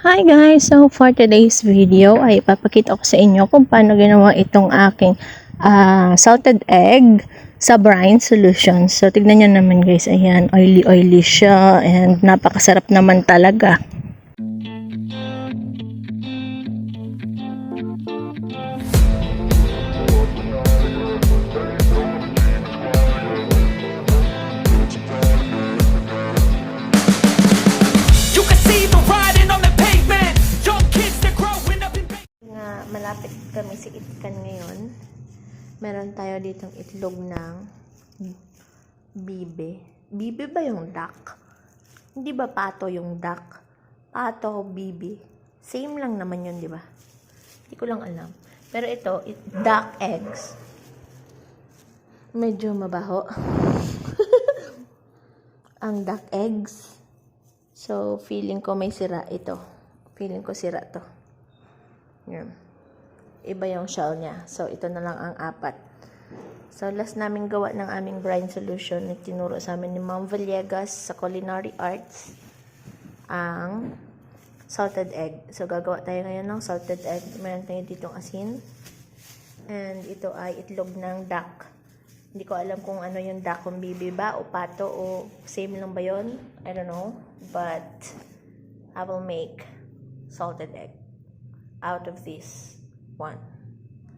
Hi guys! So for today's video ay ipapakita ko sa inyo kung paano ginawa itong aking salted egg sa brine solution. So tignan nyo naman guys, ayan, oily siya and napakasarap naman talaga. Malapit kami sa Itkan ngayon. Meron tayo ditong itlog ng bibe. Bibe ba yung duck? Hindi ba pato yung duck? Pato, bibe. Same lang naman yun, di ba? Hindi ko lang alam. Pero ito, duck eggs. Medyo mabaho. Ang duck eggs. So, feeling ko may sira ito. Feeling ko sira to. Yan. Iba yung shell niya. So, ito na lang ang 4. So, last namin gawa ng aming brine solution na tinuro sa amin ni Ma'am Villegas sa Culinary Arts ang salted egg. So, gagawa tayo ngayon ng salted egg. Meron tayo ditong asin. And ito ay itlog ng duck. Hindi ko alam kung ano yung duck, kung bibi ba o pato o same lang ba yun. I don't know. But, I will make salted egg out of this one.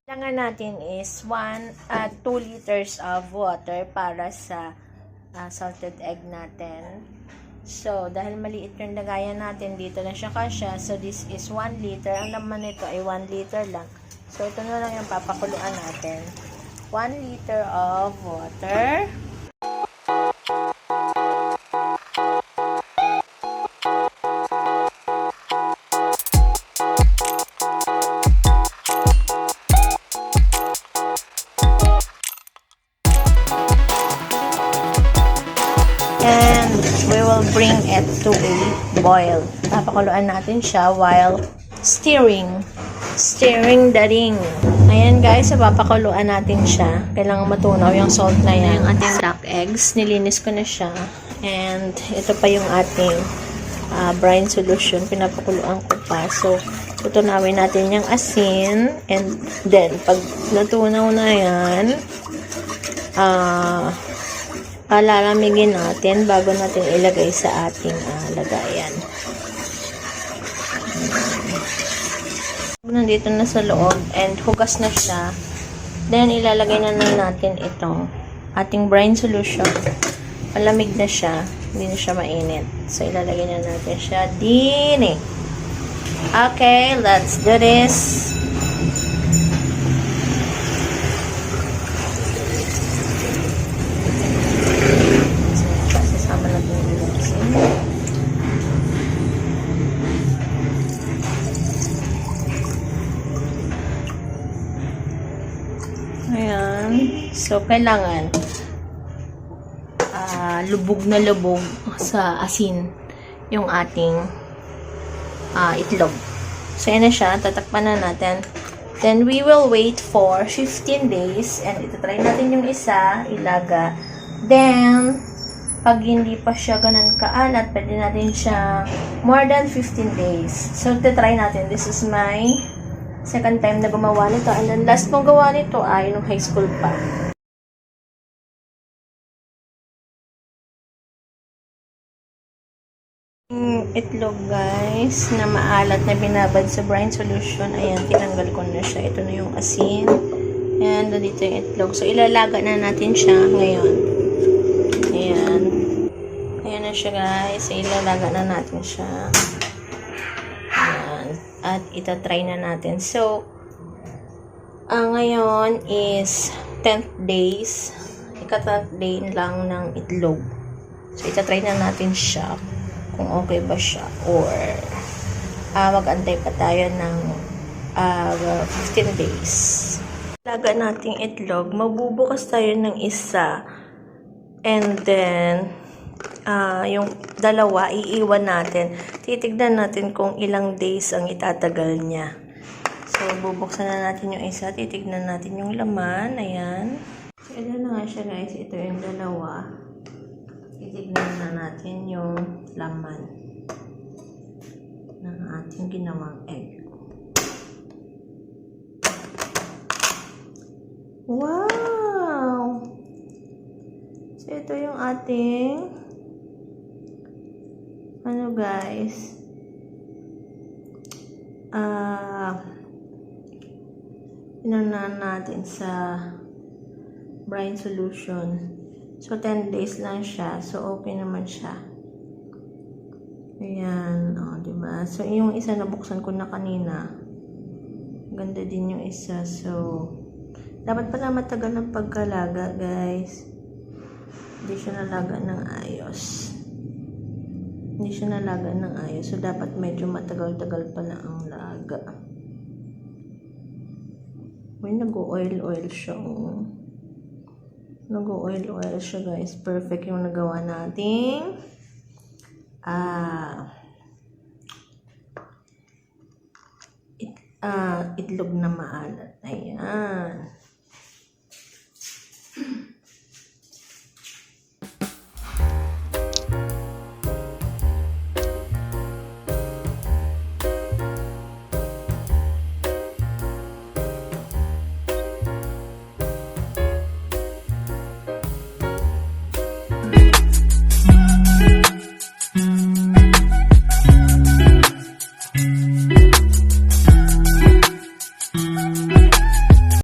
Kailangan natin is 2 liters of water para sa salted egg natin. So, dahil maliit yung lagayan natin, dito na siya kasya. So, this is 1 liter. Ang laman nito ay 1 liter lang. So, ito na lang yung papakuluan natin. 1 liter of water. And we will bring it to a boil. Papakuluan natin siya while stirring the ring. Ayan guys, so papakuluan natin siya. Kailangan matunaw yung salt na yan. Yung ating duck eggs, nilinis ko na siya. And ito pa yung ating brine solution. Pinapakuluan ko pa. So, tutunawin natin yung asin. And then, pag natunaw na yan, palalamigin natin bago natin ilagay sa ating lagayan. Nandito na sa loob and hugas na siya. Then, ilalagay na natin itong ating brine solution. Palamig na siya. Hindi na siya mainit. So, ilalagay na natin siya din eh. Okay, let's do this. Ayan. So, kailangan lubog na lubog sa asin yung ating itlog. So, yan na siya. Tatakpan na natin. Then, we will wait for 15 days. And, itatry natin yung isa. Ilaga. Then, pag hindi pa siya ganun kaalat, pwede natin siya more than 15 days. So, itatry natin. This is my second time na gumawa nito. And then, last kong gawa nito ay nung high school pa. Itlog guys, na maalat na binabad sa brine solution. Ayan, tinanggal ko na siya. Ito na yung asin. And, dito yung itlog. So, ilalaga na natin siya ngayon. Ayan. Ayan na siya guys. Ilalaga na natin siya. At itatry na natin. So, ngayon is 10th days. Ika-10th day lang ng itlog. So, itatry na natin siya kung okay ba siya or mag-antay pa tayo ng 15 days. Laga nating itlog. Magbubukas tayo ng isa and then yung dalawa, iiwan natin. Titignan natin kung ilang days ang itatagal niya. So, bubuksan na natin yung isa. Titignan natin yung laman. Ayan. So, ito na nga siya guys. Ito yung dalawa. Titignan na natin yung laman. ng ating ginawang egg. Wow! So, ito yung ating ano guys, inunan natin sa brine solution. So, 10 days lang siya. So, okay naman siya. Ayan. O, diba? So, yung isa nabuksan ko na kanina. Ganda din yung isa. So, dapat pala matagal ng pagkalaga, guys. Hindi siya nalaga ng ayos. Hindi siya nalaga ng ayos. So, dapat medyo matagal-tagal pala ang laga. May nag-oil-oil siya. Oh. Nag-oil-oil siya, guys. Perfect yung nagawa nating itlog na maalat. Ayan.